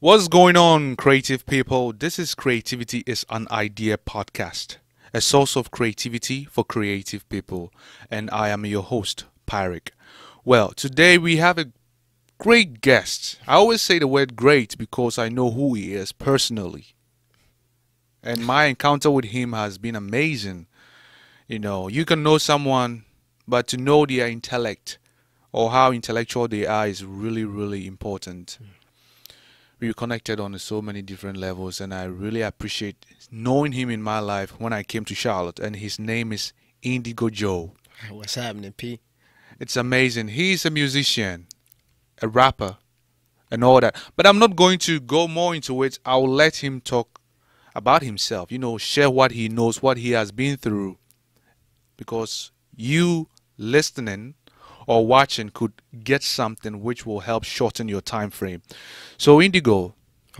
What's going on, creative people? This is Creativity is an Idea podcast, a source of creativity for creative people. And I am your host, Pyric. Well, today we have a great guest. I always say the word great because I know who he is personally. And my encounter with him has been amazing. You know, you can know someone, but to know their intellect or how intellectual they are is really, really important. We connected on so many different levels, and I really appreciate knowing him in my life when I came to Charlotte. And his name is Indigo Jo. What's happening, P? It's amazing. He's a musician, a rapper, and all that. But I'm not going to go more into it. I'll let him talk about himself, share what he knows, what he has been through. Because you listening or watching could get something which will help shorten your time frame. So Indigo,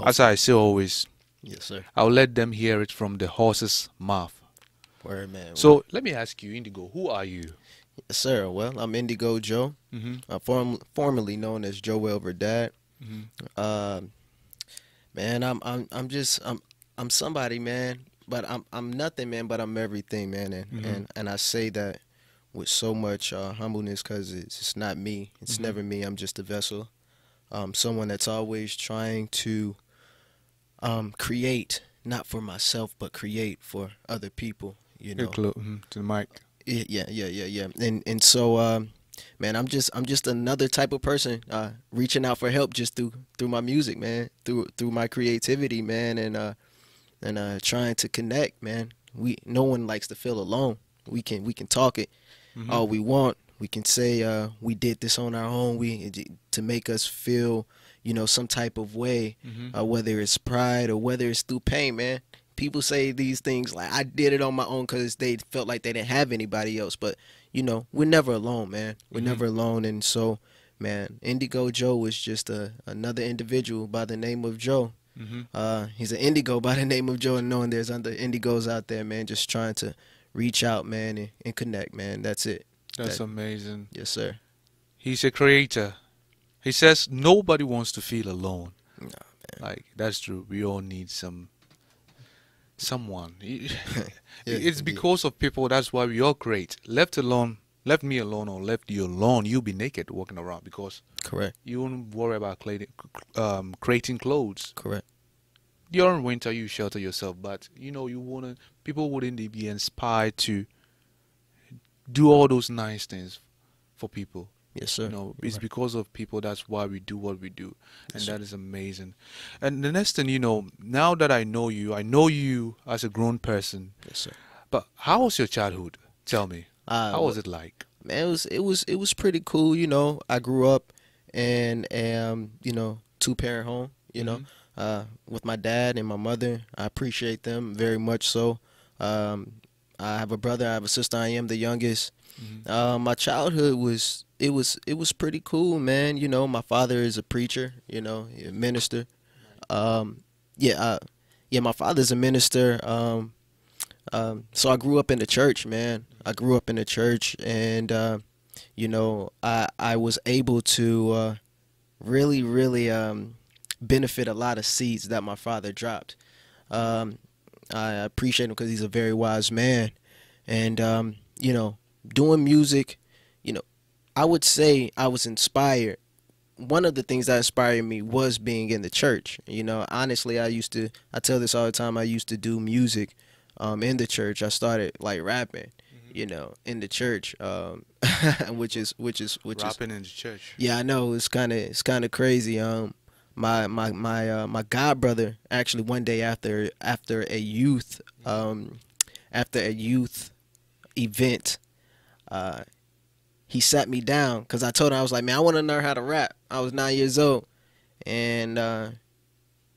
as I say always, yes, sir. I'll let them hear it from the horse's mouth. Word, man. So let me ask you, Indigo, who are you? Yes, sir. Well, I'm Indigo Jo, formerly known as Joel Verdad. Man, I'm somebody, man. But I'm nothing, man. But I'm everything, man. And I say that with so much humbleness, because it's not me. It's never me. I'm just a vessel. Someone that's always trying to create, not for myself, but create for other people. You know, to the mic. Yeah. And so, man, I'm just another type of person reaching out for help just through my music, man, through my creativity, man, and trying to connect, man. No one likes to feel alone. We can talk it all we want. We can say we did this on our own. To make us feel, some type of way, whether it's pride or whether it's through pain, man. People say these things like I did it on my own because they felt like they didn't have anybody else. But we're never alone, man. We're never alone. And so, man, Indigo Jo is just another individual by the name of Joe. He's an indigo by the name of Joe, and knowing there's other indigos out there, man, just trying to reach out, man, and connect, man. That's it. That's amazing. Yes, sir. He's a creator. He says nobody wants to feel alone. Nah, man. Like, that's true. We all need someone. It's indeed. because of people. That's why we all create. Left me alone, or left you alone, you'll be naked walking around because Correct. you won't worry about creating clothes. Correct. During winter, you shelter yourself, but people wouldn't be inspired to do all those nice things for people. Yes, sir. It's because of people. That's why we do what we do, and Yes, that is amazing. And the next thing, now that I know you as a grown person. Yes, sir. But how was your childhood? Tell me, how was it like? Man, it was pretty cool. I grew up in two-parent home. With my dad and my mother. I appreciate them very much. So, I have a brother. I have a sister. I am the youngest. My childhood was pretty cool, man. My father is a preacher. A minister. My father's a minister. So I grew up in the church, man. I grew up in the church, and I was able to really benefit a lot of seeds that my father dropped. I appreciate him because he's a very wise man, and doing music, I would say I was inspired. One of the things that inspired me was being in the church. Honestly, I tell this all the time. I used to do music in the church. I started like rapping, in the church, which is Rapping in the church. Yeah, I know it's kind of crazy. My god brother actually one day after a youth event, he sat me down because I told him, I was like, man, I want to learn how to rap. I was 9 years old, and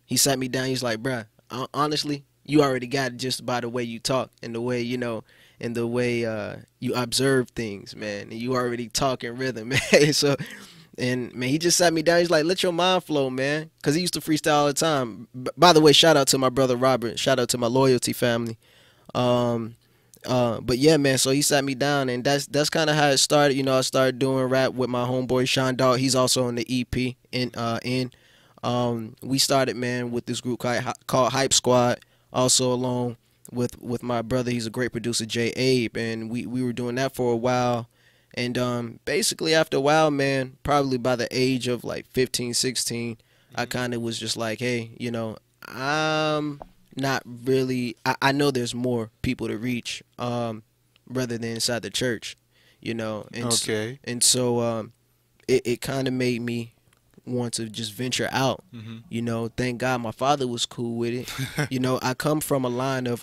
he sat me down. He's like, bruh, honestly, you already got it just by the way you talk and the way you observe things, man. And you already talk in rhythm, man. So. And, man, he just sat me down. He's like, let your mind flow, man. Because he used to freestyle all the time. By the way, shout out to my brother Robert. Shout out to my Loyalty family. But, yeah, man, so he sat me down. And that's kind of how it started. I started doing rap with my homeboy Sean Dog. He's also on the EP. We started, man, with this group called Hype Squad, also along with my brother. He's a great producer, J. Abe, and we were doing that for a while. And basically after a while, man, probably by the age of like 15, 16, I kind of was just like, hey, I'm not really, I know there's more people to reach rather than inside the church, and Okay. so it kind of made me want to just venture out. Thank God my father was cool with it. I come from a line of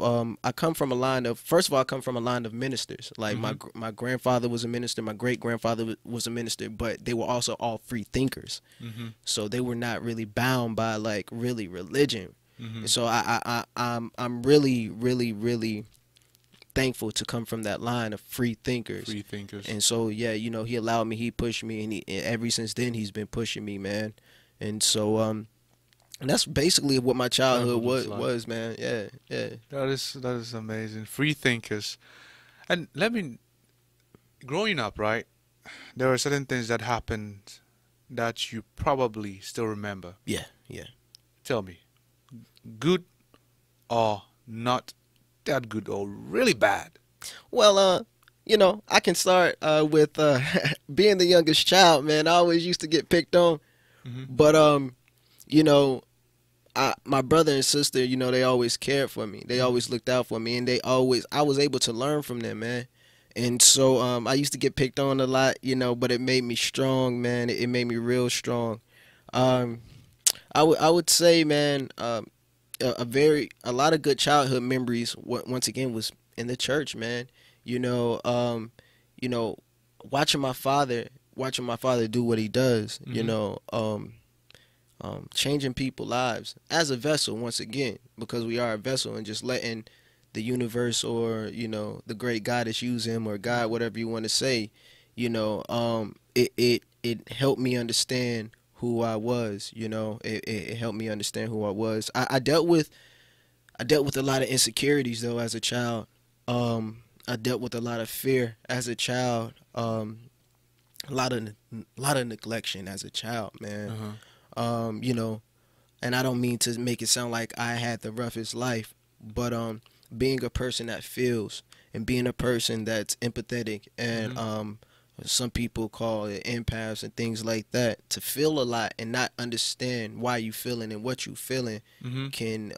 first of all, I come from a line of ministers. Like my grandfather was a minister, my great grandfather was a minister, but they were also all free thinkers. So they were not really bound by like really religion. And so I'm really, really, really thankful to come from that line of free thinkers. Free thinkers. And so yeah, he allowed me, he pushed me, and ever since then he's been pushing me, man. And so and that's basically what my childhood was, man. Yeah, yeah. That is amazing. Free thinkers. And growing up, right? There are certain things that happened that you probably still remember. Yeah, yeah. Tell me, good or not that good or really bad? Well, I can start with being the youngest child, man. I always used to get picked on, but my brother and sister, they always cared for me. They always looked out for me, and I was able to learn from them, man. And so I used to get picked on a lot, but it made me strong, man. It made me real strong. I would say, man, a lot of good childhood memories once again was in the church, man. Watching my father do what he does, changing people's lives as a vessel, once again, because we are a vessel, and just letting the universe, or the great goddess use him, or God, whatever you want to say, it helped me understand who I was. It helped me understand who I was. I dealt with a lot of insecurities though as a child. I dealt with a lot of fear as a child. A lot of neglection as a child, man. And I don't mean to make it sound like I had the roughest life, but being a person that feels, and being a person that's empathetic, and some people call it empaths and things like that, to feel a lot and not understand why you feeling and what you feeling can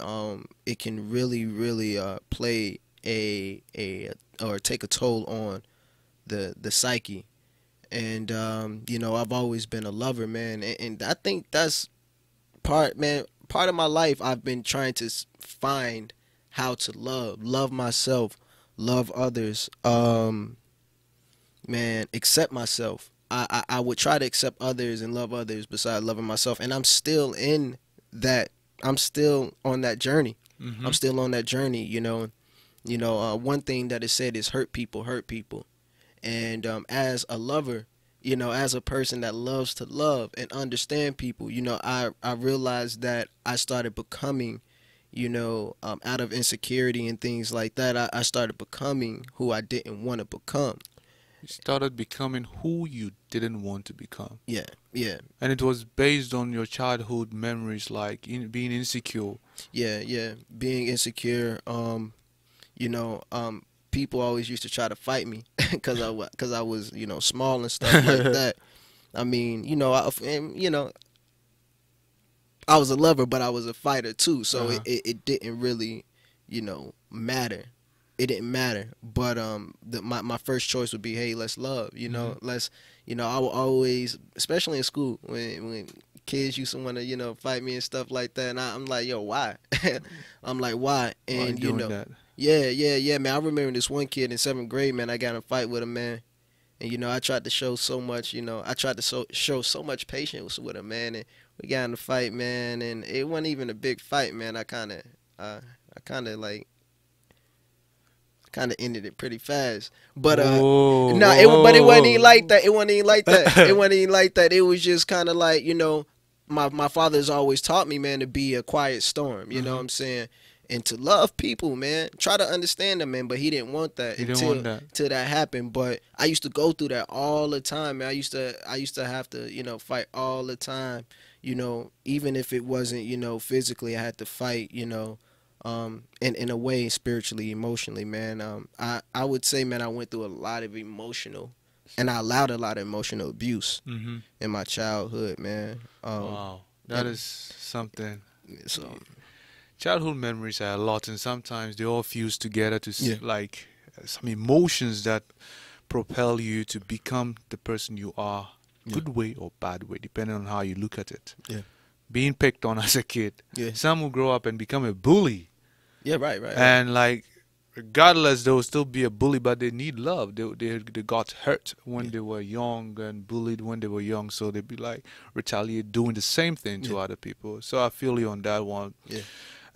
really, really play or take a toll on the psyche. And I've always been a lover, man, and I think that's part of my life. I've been trying to find how to love myself, love others, accept myself. I would try to accept others and love others besides loving myself, and I'm still in that. I'm still on that journey. I'm still on that journey. One thing that is said is hurt people, and as a lover, as a person that loves to love and understand people, I realized that I started becoming, out of insecurity and things like that, I started becoming who I didn't want to become. You started becoming who you didn't want to become. Yeah, yeah. And it was based on your childhood memories, like being insecure. Yeah, yeah. Being insecure. People always used to try to fight me because I was, small and stuff like that. I mean, I was a lover, but I was a fighter too. So it didn't really, matter. It didn't matter. But my first choice would be, hey, let's love. Let's. I would always, especially in school, when kids used to want to, fight me and stuff like that, and I'm like, yo, why? I'm like, why? And that? Yeah, man. I remember this one kid in 7th grade, man. I got in a fight with him, man. And I tried to show so much, show so much patience with him, man. And we got in a fight, man. And it wasn't even a big fight, man. I kind of ended it pretty fast. But but it wasn't even like that. It wasn't even like that. It was just kind of like, my father's always taught me, man, to be a quiet storm. You know what I'm saying? And to love people, man. Try to understand them, man. But he didn't want that until that happened. But I used to go through that all the time, man. I used to have to, fight all the time, even if it wasn't, physically, I had to fight, in a way, spiritually, emotionally, man. I would say, man, I went through a lot of emotional, and I allowed a lot of emotional abuse in my childhood, man. Wow, that is something. So, Childhood memories are a lot, and sometimes they all fuse together to Yeah. like some emotions that propel you to become the person you are, Yeah. good way or bad way, depending on how you look at it. Yeah. Being picked on as a kid, Yeah. some will grow up and become a bully, yeah, right. and like regardless, they will still be a bully, but they need love. They got hurt when Yeah. they were young and bullied when they were young, so they'd be like retaliate, doing the same thing to Yeah. other people. So I feel you on that one. Yeah.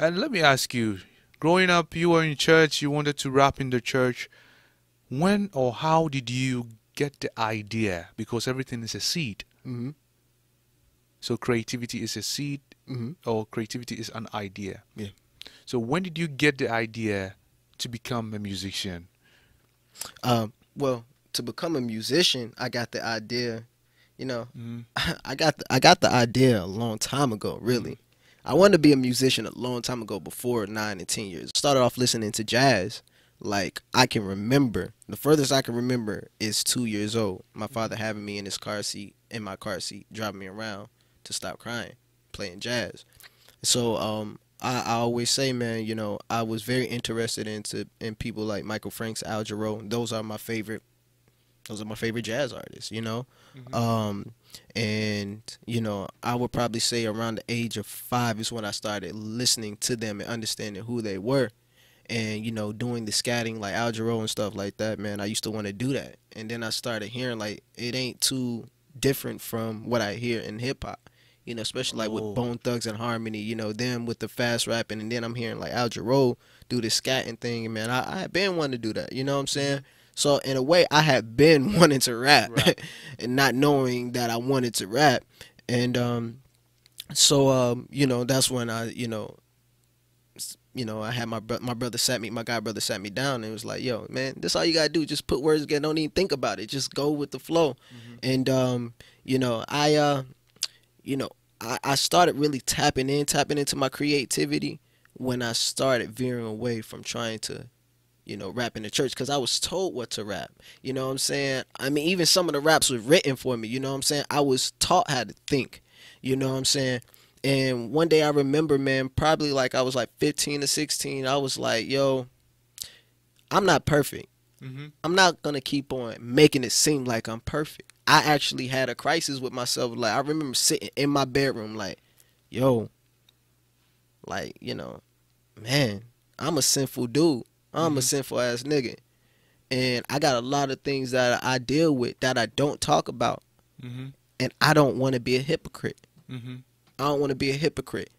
And let me ask you, growing up, you were in church, you wanted to rap in the church. When or how did you get the idea? Because everything is a seed. Mm-hmm. So creativity is a seed, Mm-hmm. or creativity is an idea. Yeah. So when did you get the idea to become a musician? Well, to become a musician, I got the idea, Mm-hmm. I got the idea a long time ago, really. I wanted to be a musician a long time ago, before 9 and 10 years. Started off listening to jazz. Like, I can remember, the furthest I can remember is 2 years old. My father having me in my car seat, driving me around to stop crying, playing jazz. So, I always say, man, I was very interested in people like Michael Franks, Al Jarreau. Those are my favorite jazz artists, and I would probably say around the age of 5 is when I started listening to them and understanding who they were, and doing the scatting like Al Jarreau and stuff like that. Man, I used to want to do that, and then I started hearing like it ain't too different from what I hear in hip hop. Especially like with Bone Thugs and Harmony, them with the fast rapping, and then I'm hearing like Al Jarreau do the scatting thing, and man, I had been wanting to do that, you know what I'm saying? So in a way, I had been wanting to rap, and not knowing that I wanted to rap, and that's when I had my god brother sat me down and was like, yo, man, this all you gotta do, just put words together, don't even think about it, just go with the flow. And I started really tapping into my creativity when I started veering away from trying to, rap in the church, because I was told what to rap. You know what I'm saying? I mean, even some of the raps was written for me. You know what I'm saying? I was taught how to think. You know what I'm saying? And one day I remember, man, probably like I was like 15 or 16. I was like, yo, I'm not perfect. I'm not going to keep on making it seem like I'm perfect. I actually had a crisis with myself. Like, I remember sitting in my bedroom like, yo, like, man, I'm a sinful dude. I'm a sinful ass nigga. And I got a lot of things that I deal with that I don't talk about. And I don't want to be a hypocrite. I don't want to be a hypocrite.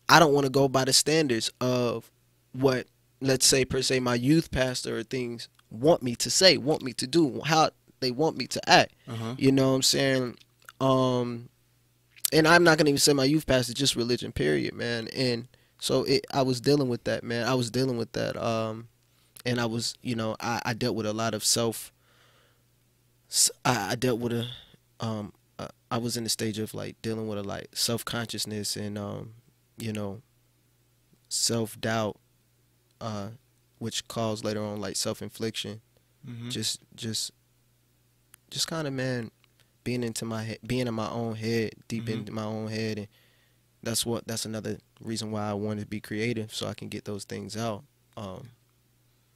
I don't want to go by the standards of what, let's say, per se, my youth pastor or things want me to say, want me to do, how they want me to act. You know what I'm saying? And I'm not going to even say my youth pastor, just religion, period, man. And so I was dealing with that, man. I was dealing with that. And I was, I dealt with a lot of I dealt with I was in the stage of like dealing with a like self-consciousness and, self-doubt, which caused later on like self-infliction. Just kind of, man, being in my own head, deep into my own head. And that's another reason why I wanted to be creative, so I can get those things out.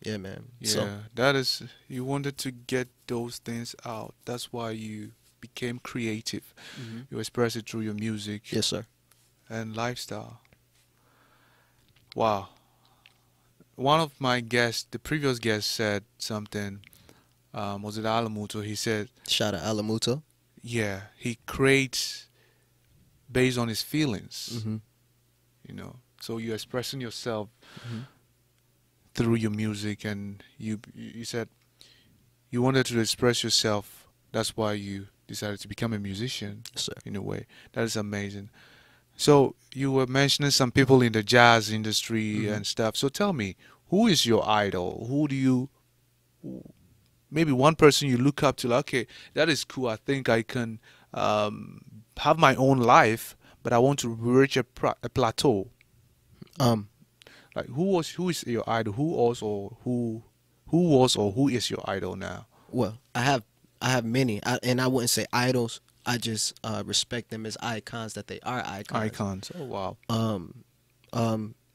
Yeah, man. Yeah, So, that is, you wanted to get those things out. That's why you became creative. You express it through your music yes, sir. and lifestyle. Wow. One of my guests, the previous guest, said something. Was it Alamuto? He said, Shout out Alamuto. yeah, he creates based on his feelings. So you're expressing yourself through your music, and you said you wanted to express yourself. That's why you decided to become a musician. Yes, sir. In a way, that is amazing. So you were mentioning some people in the jazz industry and stuff. So tell me, who is your idol? Who do you, maybe one person you look up to, like, okay, that is cool. I think I can have my own life, but I want to reach a plateau. Like who is your idol? Who was or who is your idol now? Well, I have many, and I wouldn't say idols. I just respect them as icons that they are icons. Icons. Oh wow.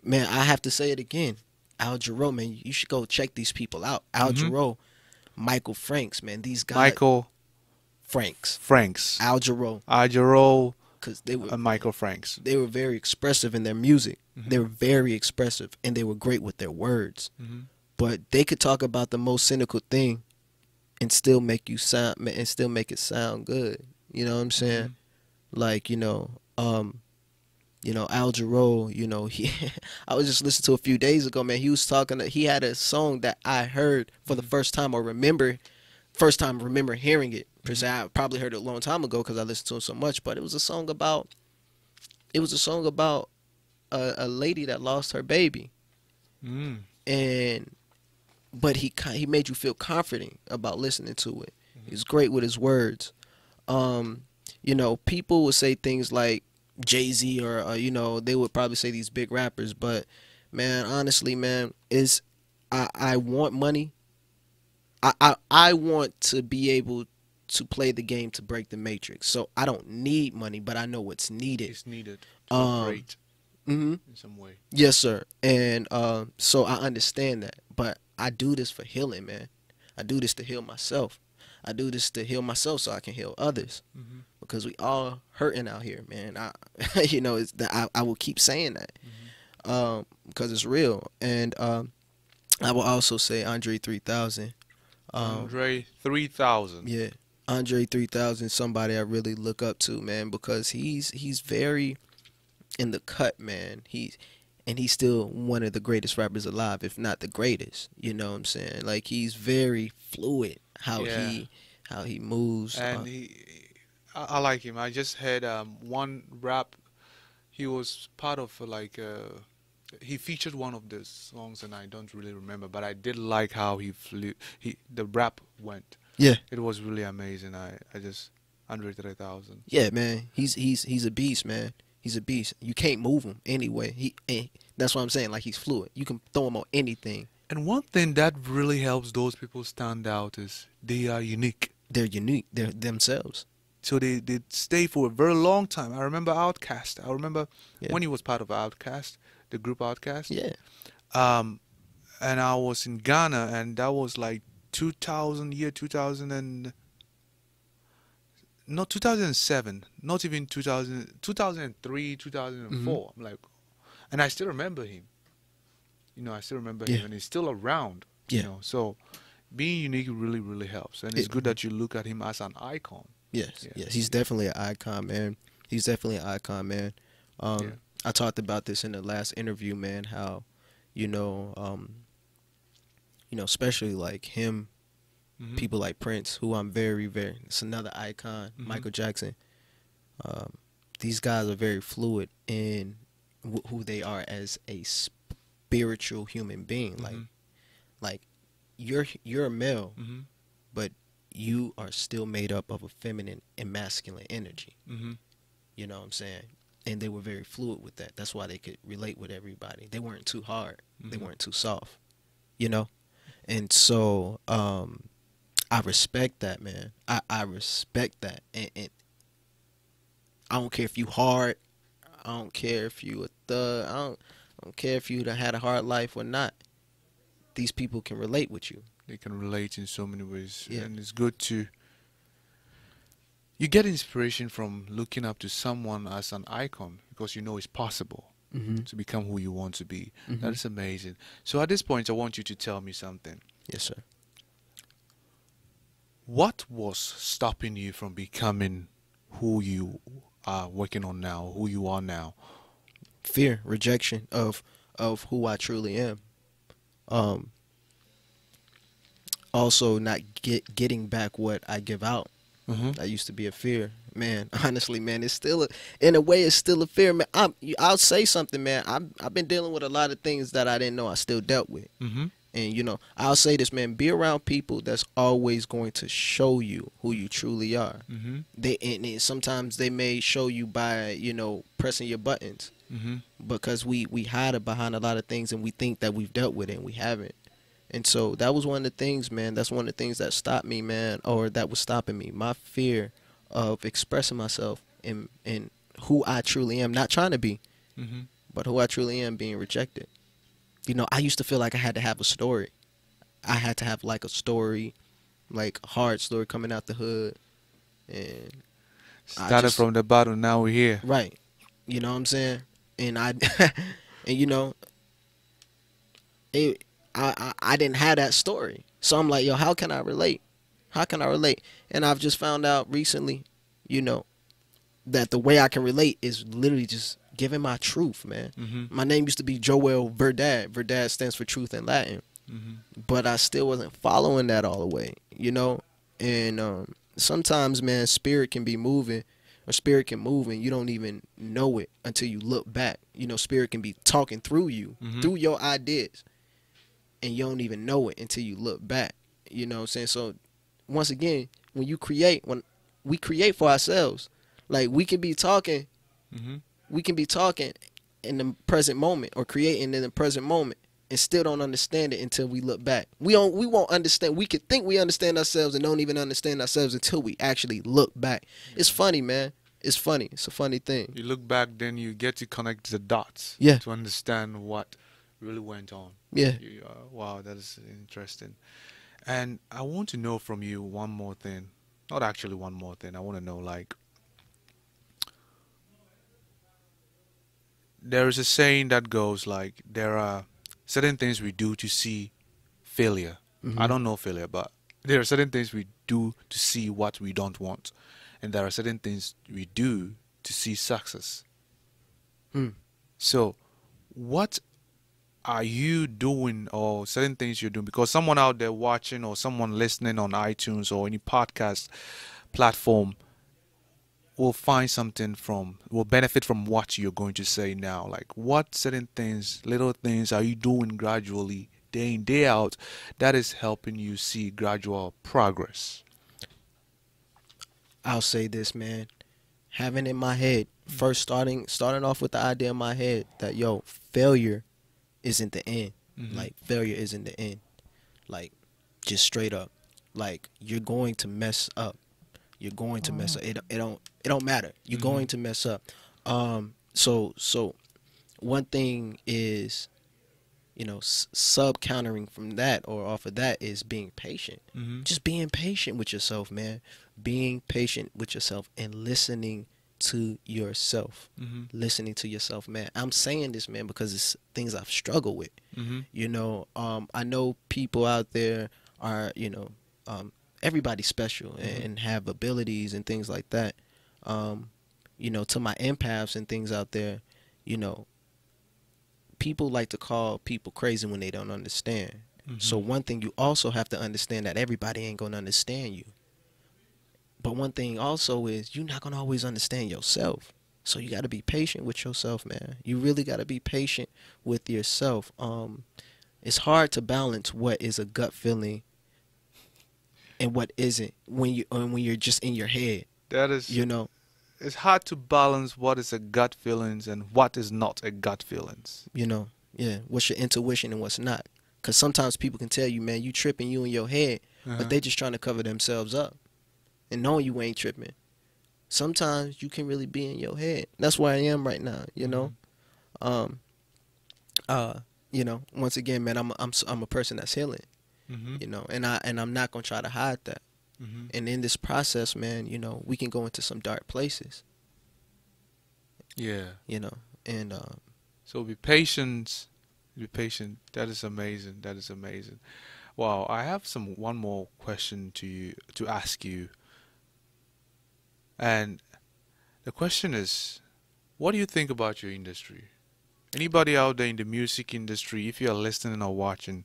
Man, I have to say it again. Al Jarreau, man, you should go check these people out. Al Jarreau, Michael Franks, man, these guys. Michael Franks. Al Jarreau. Because they were Michael Franks. They were very expressive in their music. They were very expressive, and they were great with their words. But they could talk about the most cynical thing, and still make it sound good. You know what I'm saying? Like Al Jarreau. I was just listening to a few days ago, man. He was talking. He had a song that I heard for the first time, or remember hearing it. Per se, I probably heard it a long time ago because I listened to him so much. But it was a song about. A lady that lost her baby, but he made you feel confident about listening to it. He's great with his words. People would say things like Jay-Z or they would probably say these big rappers, but man, honestly, man, I want money. I want to be able to play the game to break the matrix. So I don't need money, but I know what's needed. It's needed to operate in some way. Yes, sir. And so I understand that, but I do this for healing, man. I do this to heal myself. I do this to heal myself so I can heal others. Because we all hurting out here, man. I will keep saying that because it's real. And I will also say Andre 3000. Andre 3000. Yeah, Andre 3000, somebody I really look up to, man, because he's very in the cut, man. He's still one of the greatest rappers alive, if not the greatest. You know what I'm saying? Like, he's very fluid how he moves. And I like him. I just had one rap. He was part of he featured one of the songs, and I don't really remember, but I did like how the rap went. Yeah, it was really amazing. I just Andre 3000. Yeah, man, he's a beast, man. He's a beast. You can't move him anyway. That's what I'm saying. Like, he's fluid. You can throw him on anything. And one thing that really helps those people stand out is they are unique. They're unique. They're themselves. So they stay for a very long time. I remember Outkast. I remember when he was part of Outkast, the group Outkast. Yeah. And I was in Ghana, and that was like 2007, not even 2003, 2004. I'm like, and I still remember him. I still remember him, and he's still around. Yeah. So being unique really, really helps, and it's good that you look at him as an icon. Yes, he's definitely an icon, man. He's definitely an icon, man. I talked about this in the last interview, man. How, especially like him, people like Prince, who I'm very, very. It's another icon. Michael Jackson. These guys are very fluid in who they are as a spiritual human being. Like you're a male, but you are still made up of a feminine and masculine energy. You know what I'm saying? And they were very fluid with that. That's why they could relate with everybody. They weren't too hard. They weren't too soft. And so I respect that, man. I respect that. And I don't care if you hard. I don't care if you a thug. I don't care if you done had a hard life or not. These people can relate with you. They can relate in so many ways. Yeah. And it's good you get inspiration from looking up to someone as an icon, because it's possible to become who you want to be. That is amazing. So at this point, I want you to tell me something. Yes, sir. What was stopping you from becoming who you are working on now, who you are now? Fear, rejection of who I truly am. Also, not getting back what I give out. That used to be a fear, man. Honestly, man, it's still in a way, it's still a fear, man. I'll say something, man. I've been dealing with a lot of things that I didn't know I still dealt with, And you know, I'll say this, man, be around people that's always going to show you who you truly are. Mm-hmm. And sometimes they may show you by, you know, pressing your buttons, Mm-hmm. because we hide it behind a lot of things, and we think that we've dealt with it, and we haven't. And so that was one of the things, man. That's one of the things that stopped me, man, or that was stopping me. My fear of expressing myself in who I truly am, not trying to be, Mm-hmm. but who I truly am, being rejected. You know, I used to feel like I had to have a story. I had to have like a story, like a hard story coming out the hood. And Started from the bottom, now we're here. right. You know what I'm saying? And I, and you know, I didn't have that story. So I'm like, yo, how can I relate? How can I relate? And I've just found out recently, you know, that the way I can relate is literally just giving my truth, man. Mm-hmm. My name used to be Joel Verdad. Verdad stands for truth in Latin. Mm-hmm. But I still wasn't following that all the way, you know? And sometimes, man, spirit can be moving, or spirit can move and you don't even know it until you look back. You know, spirit can be talking through you, Mm-hmm. through your ideas, and you don't even know it until you look back. You know what I'm saying? So, once again, when we create for ourselves, like we can be talking Mm-hmm. in the present moment, or creating in the present moment, and still don't understand it until we look back. We won't understand. We could think we understand ourselves and don't even understand ourselves until we actually look back. It's funny, man. It's funny. It's a funny thing. You look back, then you get to connect the dots. Yeah. To understand what really went on. Yeah. Wow, that is interesting. And I want to know from you one more thing. Not actually one more thing. I want to know, like, there is a saying that goes like, there are certain things we do to see failure. Mhm. I don't know failure, but there are certain things we do to see what we don't want. And there are certain things we do to see success. Mm. So, what are you doing, or certain things you're doing? Because someone out there watching, or someone listening on iTunes or any podcast platform will find something will benefit from what you're going to say now. Like, what certain things, little things are you doing gradually, day in, day out, that is helping you see gradual progress? I'll say this, man. Having in my head, first starting off with the idea in my head that, yo, failure isn't the end. Mhm. Like, failure isn't the end. Like, just straight up. Like, you're going to mess up. You're going to mess up. It don't matter. You're going to mess up. So one thing is, you know, sub countering from that, or off of that, is being patient. Mhm. Just being patient with yourself, man. Being patient with yourself and listening to yourself. Mhm. Listening to yourself, man. I'm saying this, man, because it's things I've struggled with. Mhm. You know, I know people out there are, you know, everybody's special and have abilities and things like that. You know, to my empaths and things out there, you know, people like to call people crazy when they don't understand. So one thing you also have to understand, that everybody ain't gonna understand you. But one thing also is, you're not gonna always understand yourself. So you gotta be patient with yourself, man. You really gotta be patient with yourself. It's hard to balance what is a gut feeling and what isn't when you're just in your head. That is, You know, it's hard to balance what is a gut feelings and what is not a gut feelings. yeah. What's your intuition and what's not? Because sometimes people can tell you, man, you tripping, you in your head, but they just trying to cover themselves up and knowing you ain't tripping. Sometimes you can really be in your head. That's where I am right now. You know, you know. Once again, man, I'm a person that's healing. You know, and I'm not gonna try to hide that. And in this process, man, you know, we can go into some dark places. Yeah. You know, and So be patient. Be patient. That is amazing. That is amazing. Wow. I have one more question to ask you. And the question is, what do you think about your industry? Anybody out there in the music industry, if you are listening or watching,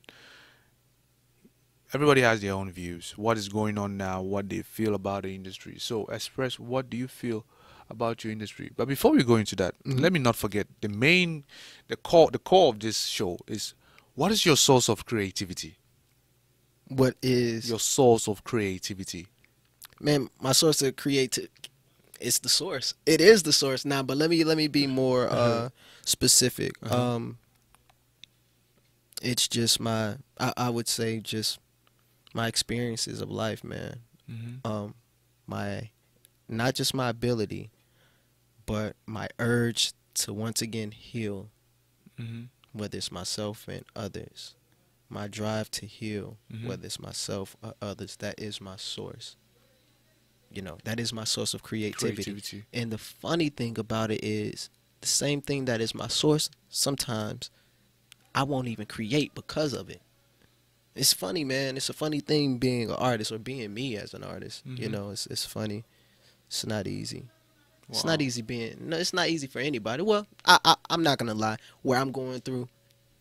everybody has their own views. What is going on now, what they feel about the industry. So express, what do you feel about your industry? But before we go into that, let me not forget the core of this show is, What is your source of creativity? What is Your source of creativity? Man, my source of creative, it's the source. It is the source now, but let me be more specific. It's just I would say just my experiences of life, man. My not just my ability, but my urge to once again heal, whether it's myself and others. My drive to heal, whether it's myself or others, that is my source. You know, that is my source of creativity. And the funny thing about it is the same thing that is my source, sometimes I won't even create because of it. It's funny, man. It's a funny thing being an artist or being me as an artist. You know, it's funny. It's not easy. Wow. It's not easy it's not easy for anybody. Well, I'm not going to lie. Where I'm going through,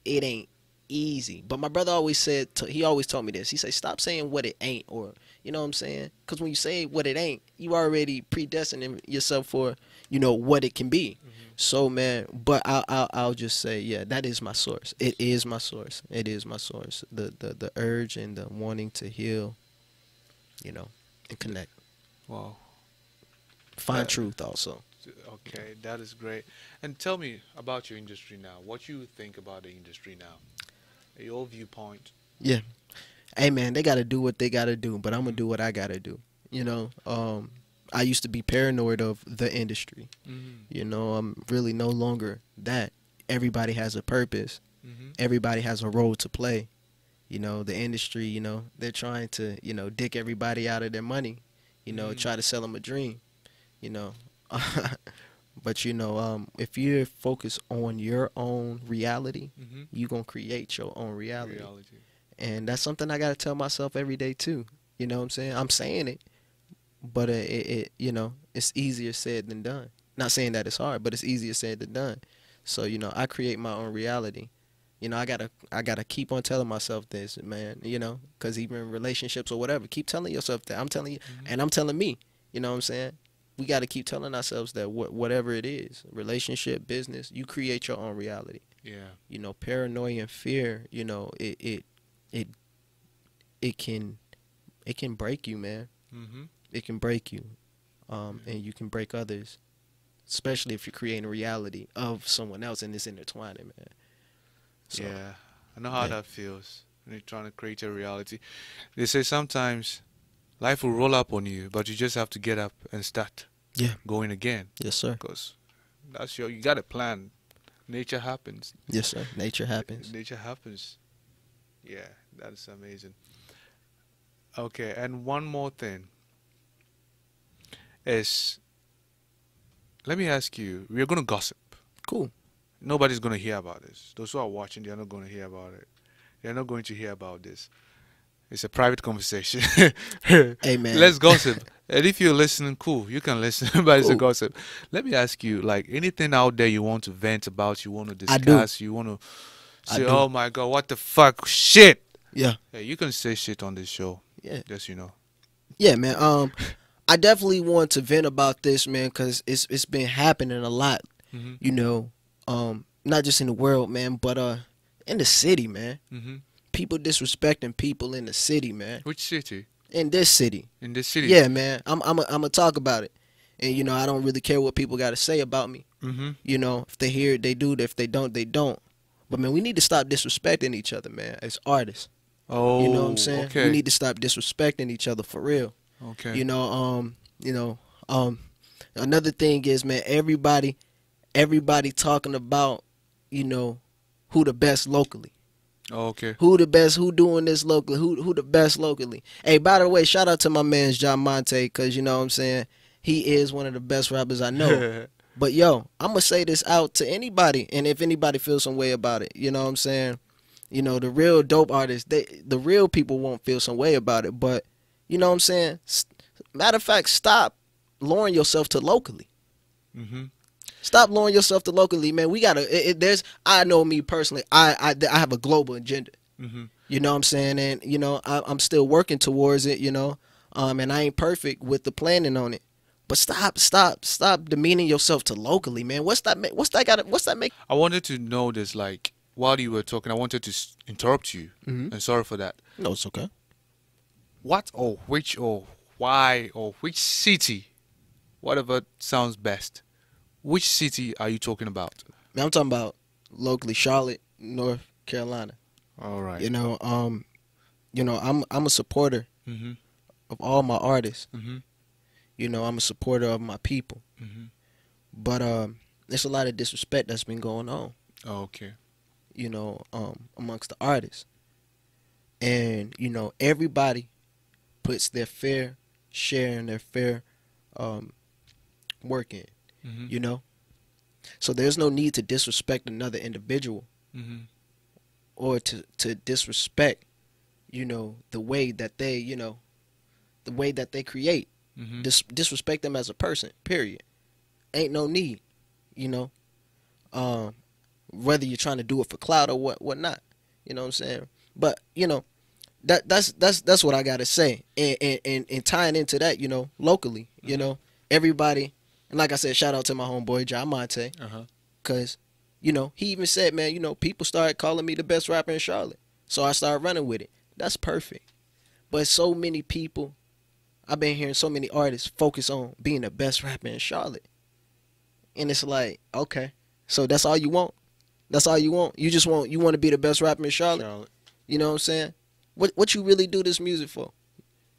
it ain't easy. But my brother always said, he always told me this. He said, stop saying what it ain't, or, you know what I'm saying? Because when you say what it ain't, you already predestining yourself for, you know, what it can be. So, man, but I'll just say, yeah, that is my source. It is my source. It is my source. The urge and the wanting to heal, you know, and connect. Wow. Find truth also. Okay, that is great. And tell me about your industry now. What you think about the industry now? Your viewpoint. Yeah. Hey, man, they got to do what they got to do, but I'm going to do what I got to do. You know, I used to be paranoid of the industry. You know, I'm really no longer that. Everybody has a purpose. Everybody has a role to play. You know, the industry, you know, they're trying to, you know, dick everybody out of their money. You know, try to sell them a dream. You know, but, you know, if you're focused on your own reality, you're going to create your own reality. And that's something I got to tell myself every day, too. You know what I'm saying? I'm saying it, but it you know, it's easier said than done. Not saying that it's hard, but it's easier said than done. So, you know, I create my own reality. You know, I gotta keep on telling myself this, man, you know, because even in relationships or whatever, keep telling yourself that. I'm telling you, and I'm telling me, you know what I'm saying? We got to keep telling ourselves that whatever it is, relationship, business, you create your own reality. Yeah. You know, paranoia and fear, you know, it can break you, man. It can break you, and you can break others, especially if you're creating a reality of someone else and it's intertwining, man. So, yeah, I know how that feels when you're trying to create a reality. They say sometimes life will roll up on you, but you just have to get up and start going again. Yes, sir. Because that's you got a plan. Nature happens. Yes, sir. Nature happens. Nature happens. Yeah, that is amazing. Okay, and one more thing is, let me ask you, we're going to gossip. Cool. Nobody's going to hear about this. Those who are watching, they're not going to hear about it. They're not going to hear about this. It's a private conversation. Hey, man. Let's gossip. And if you're listening, cool. You can listen, but it's a gossip. Let me ask you, like, anything out there you want to vent about, you want to discuss, you want to say, oh, my God, what the fuck? Shit. Yeah. Yeah, you can say shit on this show. Yeah. Just, you know. Yeah, man. I definitely want to vent about this, man, because it's been happening a lot, you know, not just in the world, man, but in the city, man. People disrespecting people in the city, man. Which city? In this city. In this city? Yeah, man. I'm gonna talk about it. And, you know, I don't really care what people got to say about me. You know, if they hear it, they do. If they don't, they don't. But, man, we need to stop disrespecting each other, man, as artists. Oh, you know what I'm saying? Okay. We need to stop disrespecting each other for real. Okay. You know, another thing is, man, everybody talking about, you know, who the best locally. Oh, okay. Who the best? Who doing this locally? Who the best locally? Hey, by the way, shout out to my man John Monte, because, you know what I'm saying, he is one of the best rappers I know. But, yo, I'm going to say this out to anybody, and if anybody feels some way about it, you know what I'm saying? You know, the real dope artists, the real people won't feel some way about it, but, you know what I'm saying? Matter of fact, stop lowering yourself to locally. Stop lowering yourself to locally, man. We gotta. I know me personally. I have a global agenda. You know what I'm saying, and you know I'm still working towards it. You know, and I ain't perfect with the planning on it. But stop demeaning yourself to locally, man. What's that make? I wanted to know this, like, while you were talking, I wanted to interrupt you, Mm-hmm. and sorry for that. No, it's okay. What or which or why or which city, whatever sounds best, which city are you talking about? Man, I'm talking about locally, Charlotte, North Carolina. All right. I'm a supporter Mm-hmm. of all my artists. Mm-hmm. I'm a supporter of my people. Mm-hmm. But there's a lot of disrespect that's been going on, Oh, okay. amongst the artists. And, everybody puts their fair share and their fair work in, Mm-hmm. So there's no need to disrespect another individual Mm-hmm. or to disrespect, the way that they create. Mm-hmm. Disrespect them as a person, period. Ain't no need, you know. Whether you're trying to do it for clout or whatnot. You know what I'm saying? But, that's what I gotta say. And tying into that, locally, everybody, and like I said, shout out to my homeboy John Monte, Uh-huh. cause, he even said, man, people started calling me the best rapper in Charlotte. So I started running with it. That's perfect. But so many people, I've been hearing so many artists focus on being the best rapper in Charlotte. And it's like, okay, so that's all you want? That's all you want? You want to be the best rapper in Charlotte? Charlotte. You know what I'm saying? What you really do this music for?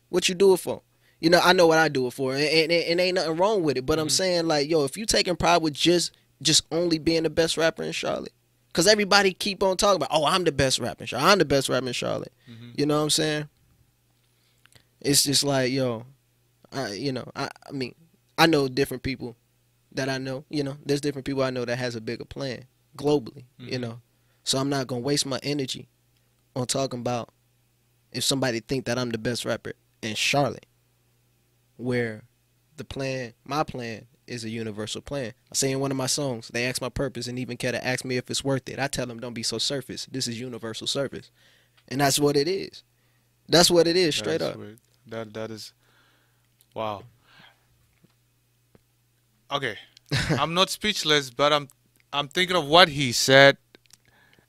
What you do it for? I know what I do it for, and ain't nothing wrong with it. But I'm saying, like, yo, if you taking pride with just only being the best rapper in Charlotte, because everybody keep on talking about, oh, I'm the best rapper in Charlotte. I'm the best rapper in Charlotte. Mm-hmm. You know what I'm saying? It's just like, yo, I mean, I know different people that I know. There's different people I know that has a bigger plan globally. So I'm not gonna waste my energy on talking about if somebody think that I'm the best rapper in Charlotte, where my plan is a universal plan. I say in one of my songs, they ask my purpose and even care to ask me if it's worth it. I tell them, don't be so surface. This is universal service. And that's what it is. That's what it is, straight up. Weird. That is, wow. Okay, I'm not speechless, but I'm thinking of what he said,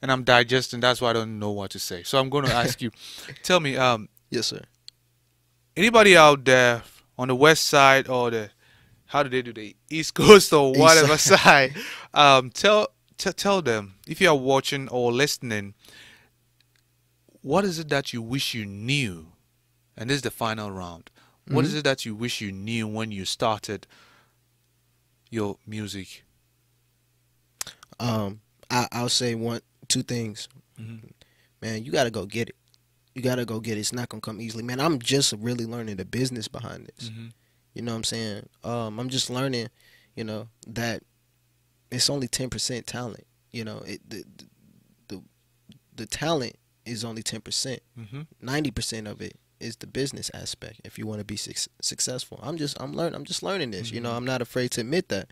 and I'm digesting. That's why I don't know what to say. So I'm going to ask you. Tell me, Yes, sir. anybody out there on the west side or how do they do the east coast or East whatever side? Tell them, if you are watching or listening, what is it that you wish you knew? And this is the final round. What is it that you wish you knew when you started your music? I'll say two things. Mm-hmm. Man, you gotta go get it. You gotta go get it. It's not gonna come easily, man. I'm just really learning the business behind this. Mm-hmm. You know what I'm saying? I'm just learning, that it's only 10% talent. The talent is only 10%. Mm-hmm. 90% of it is the business aspect. If you want to be successful, I'm just learning this. Mm-hmm. I'm not afraid to admit that.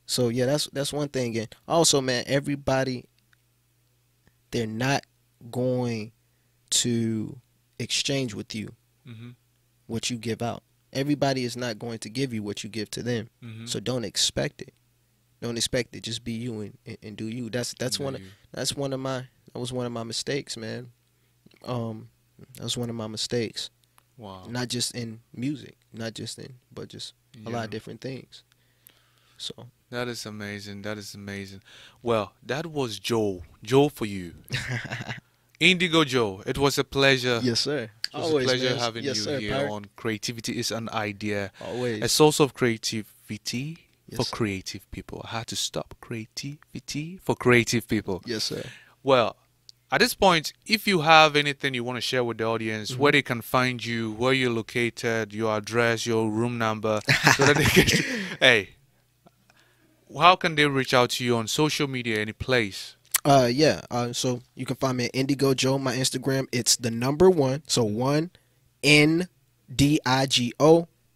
So yeah, that's one thing. And also, man, everybody, they're not going to exchange with you Mm-hmm. what you give out. Everybody is not going to give you what you give to them. Mm-hmm. So don't expect it. Don't expect it. Just be you and do you. That was one of my mistakes, man. That was one of my mistakes. Wow. Not just in music, but just a lot of different things. So That is amazing. That is amazing. Well, that was Joe. Joe for you. Indigo Jo. It was a pleasure. yes, sir. It was Always, a pleasure man. having Yes, you sir, here Pirate. on Creativity is an Idea, Always. a source of creativity for Yes. creative people. I had to stop creativity for creative people. Yes, sir. Well, at this point, if you have anything you want to share with the audience, where they can find you, where you're located, your address, your room number, so that they can, hey, how can they reach out to you on social media, any place? Yeah. So you can find me at Indigo Jo. My Instagram, it's the number 1. So 1 NDIGO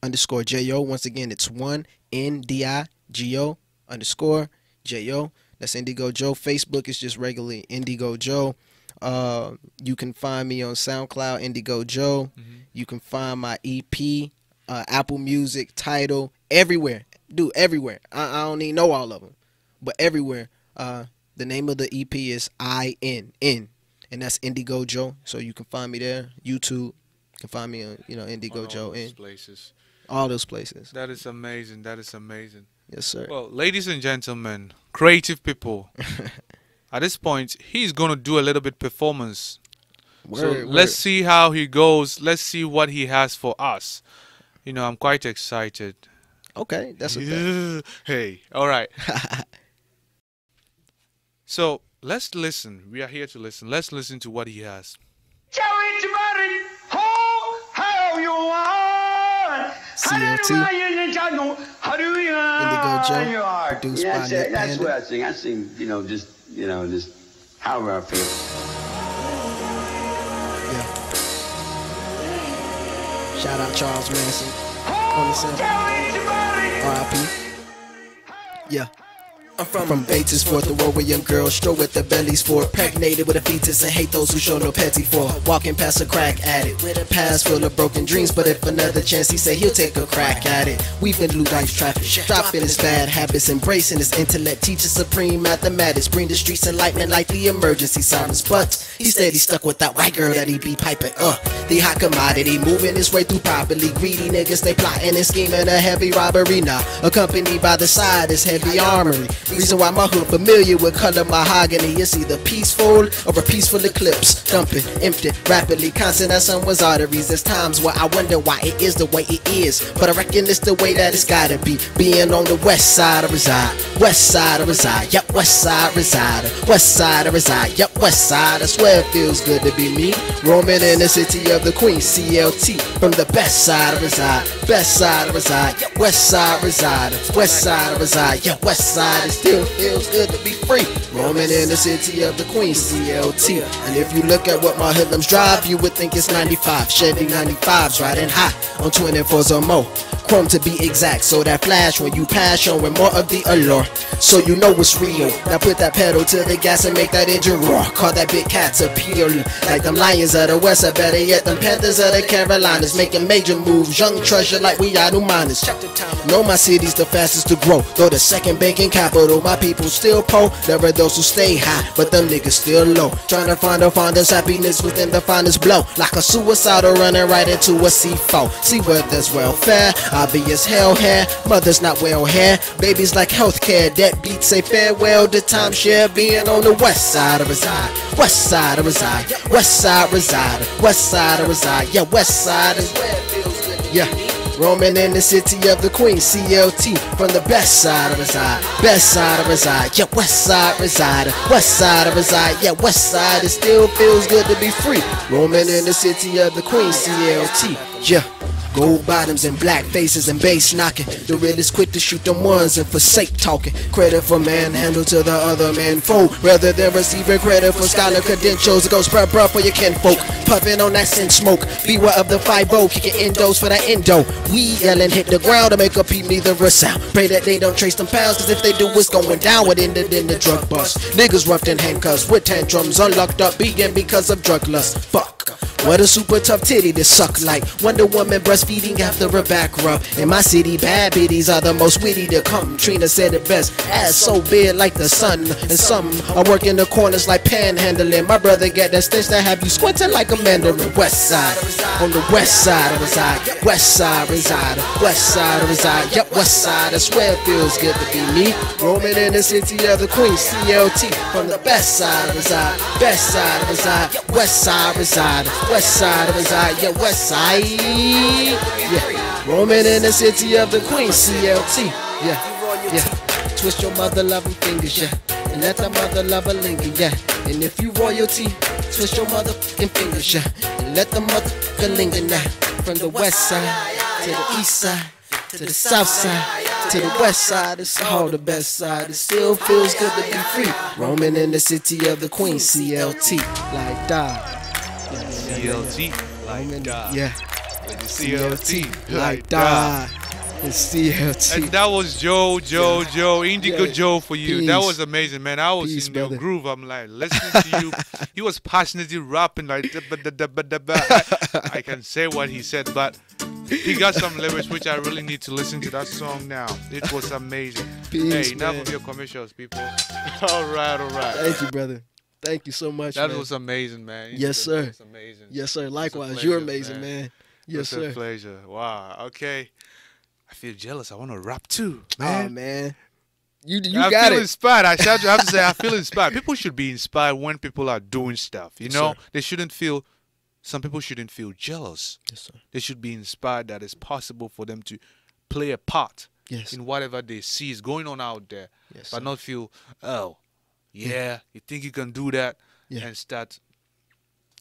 _ JO. Once again, it's 1 NDIGO _ JO. That's Indigo Jo. Facebook is just regularly Indigo Jo. You can find me on SoundCloud, Indigo Jo. You can find my EP, Apple Music, Tidal, everywhere. Dude, everywhere. I don't even know all of them, but everywhere. The name of the EP is IN, and that's Indigo Jo. So you can find me there. YouTube, you can find me on Indigo Jo all in those places. all those places. That is amazing. That is amazing. Yes, sir. Well, ladies and gentlemen, creative people. At this point, he's gonna do a little bit performance. Word, Let's see how he goes. Let's see what he has for us. I'm quite excited. Okay, that's a thing. Hey, all right. So let's listen. We are here to listen. Let's listen to what he has. CLT. Indigo Jo, produced by Nick That's Panda. what I sing. I sing, just however I feel. Yeah. Shout out Charles Manson on the sample. R.I.P. Yeah. I'm from Bates's Fort, the road where young girls stroll with their bellies for, pregnated with a fetus and hate those who show no petty for. Walking past a crack addict with a past full of broken dreams, but if another chance he say he'll take a crack at it. We've been through life's traffic, dropping his bad habits, embracing his intellect, teaching supreme mathematics, bring the streets enlightenment like the emergency sirens. But he said he stuck with that white girl that he be piping. The hot commodity, moving his way through properly. Greedy niggas, they plotting and scheming a heavy robbery now, accompanied by the side is heavy armory. Reason why my hood familiar with color mahogany is either peaceful or a peaceful eclipse. Dumping, empty, rapidly, constant as someone's arteries. There's times where I wonder why it is the way it is, but I reckon it's the way that it's gotta be. Being on the west side I reside, west side I reside, yep, west side reside, west side I reside, yep, west side. I swear it feels good to be me, roaming in the city of the Queen, CLT. From the best side I reside, best side I reside, yep, west side reside, west side I reside, yep, west side. It still feels good to be free, roaming in the city of the Queen, CLT. And if you look at what my hoodlums drive, you would think it's 95 Chevy 95s riding high on 24s or more. Chrome to be exact, so that flash when you pass, showing more of the allure, so you know it's real. Now put that pedal to the gas and make that engine roar. Call that big cat appeal, like them lions of the west, or better yet them panthers of the Carolinas, making major moves, young treasure like we are new miners. Know my city's the fastest to grow, though the second banking capital. My people still poor, there are those who stay high, but them niggas still low, trying to find the fondest happiness within the finest blow, like a suicidal running right into a C4. See where there's welfare, obvious hell hair, mothers not well hair, babies like healthcare, that beats say farewell to timeshare. Being on the west side I reside, west side I reside, west side reside, west side I reside, yeah, west side is where it feels good to be. Yeah. Roaming in the city of the Queen, CLT. From the best side I reside, best side I reside, yeah, west side reside, west side I reside, yeah, west side. It still feels good to be free, roaming in the city of the Queen, CLT. Yeah. Gold bottoms and black faces and bass knocking. The realest quick to shoot them ones and forsake talking. Credit for manhandle to the other man foe, rather than receiving credit for scholar credentials. It goes bruh for your kinfolk, puffing on that scent smoke. Beware of the 5-0, kicking endos for that endo. We yelling hit the ground to make a peep neither a sound. Pray that they don't trace them pounds, cause if they do it's going down. What ended in the drug bust. Niggas roughed in handcuffs with tantrums, unlocked up being because of drug lust. Fuck. What a super tough titty to suck like Wonder Woman breastfeeding after a back rub. In my city, bad biddies are the most witty to come. Trina said it best, ass so big like the sun. And some are working the corners like panhandling. My brother got that stench that have you squinting like a mandarin. West side, on the west side I reside, west side reside, west side I reside, yep, west side. I swear it feels good to be me, roaming in the city of the Queen, CLT. From the best side I reside, best side I reside, west side reside, west side I reside, yeah, west side. Yeah, roaming in the city of the Queen, CLT. Yeah. Twist your mother loving fingers, yeah, and let the mother lover linger, yeah. And if you royalty, twist your motherfucking fingers, yeah, and let the motherfucker linger now. From the west side to the east side to the south side to the west side, it's all the best side. It still feels good to be free, roaming in the city of the Queen, CLT. Like that. CLT, like that. Yeah. CLT, like that. It's CLT. And that was Joe, Indigo Yeah. Jo for you. Peace. That was amazing, man. I was Peace, in your brother. groove. I'm like listening to you. He was passionately rapping like I can say what he said, but He got some lyrics which I really need to listen to that song now. It was amazing. Peace, hey, enough man. of your commercials, people. All right. Thank you, brother. Thank you so much, That man. was amazing, man. Yes, sir. It was amazing. Yes, sir. Likewise. pleasure, You're amazing, man. Yes, It's a sir. pleasure. Wow. Okay. I feel jealous. I want to rap too, Oh, man. man. You I got feel it. inspired. I have to say, I feel inspired. People should be inspired when people are doing stuff. You Yes, know, sir. they shouldn't feel. Some people shouldn't feel jealous. Yes, sir. They should be inspired that it's possible for them to play a part Yes. in whatever they see is going on out there, Yes, but sir. not feel, oh, yeah, you think you can do that, Yeah. and start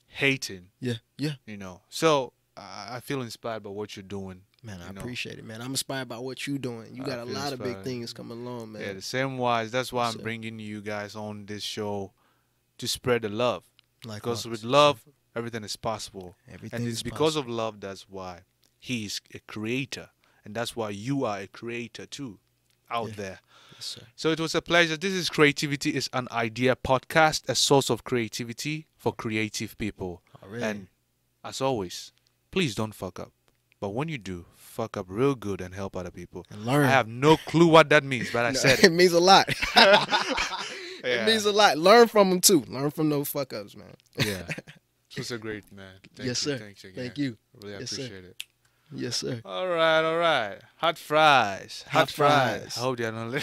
hating. Yeah. Yeah. You know. So I feel inspired by what you're doing. Man, I You know. appreciate it, man. I'm inspired by what you doing. You I got a feel lot of big inspired. things coming along, man. Yeah, the same wise. That's why Yes, I'm sir. bringing you guys on this show to spread the love. Because Likewise. with love, everything is possible. Everything And it's is because possible. of love that's why he is a creator. And that's why you are a creator too out Yeah. there. Yes, sir. So it was a pleasure. This is Creativity is an Idea podcast, a source of creativity for creative people. Already. And as always, please don't fuck up. But when you do, fuck up real good and help other people. And learn. I have no clue what that means, but I No, said it it. means a lot. Yeah. It means a lot. Learn from them too. Learn from those fuck ups, man. Yeah. It was a great man. Thank Yes, you. sir. Thanks again. Thank you. Really Yes, sir. appreciate it. Yes, sir. All right. Hot fries. Hot fries. I hope they are not listening.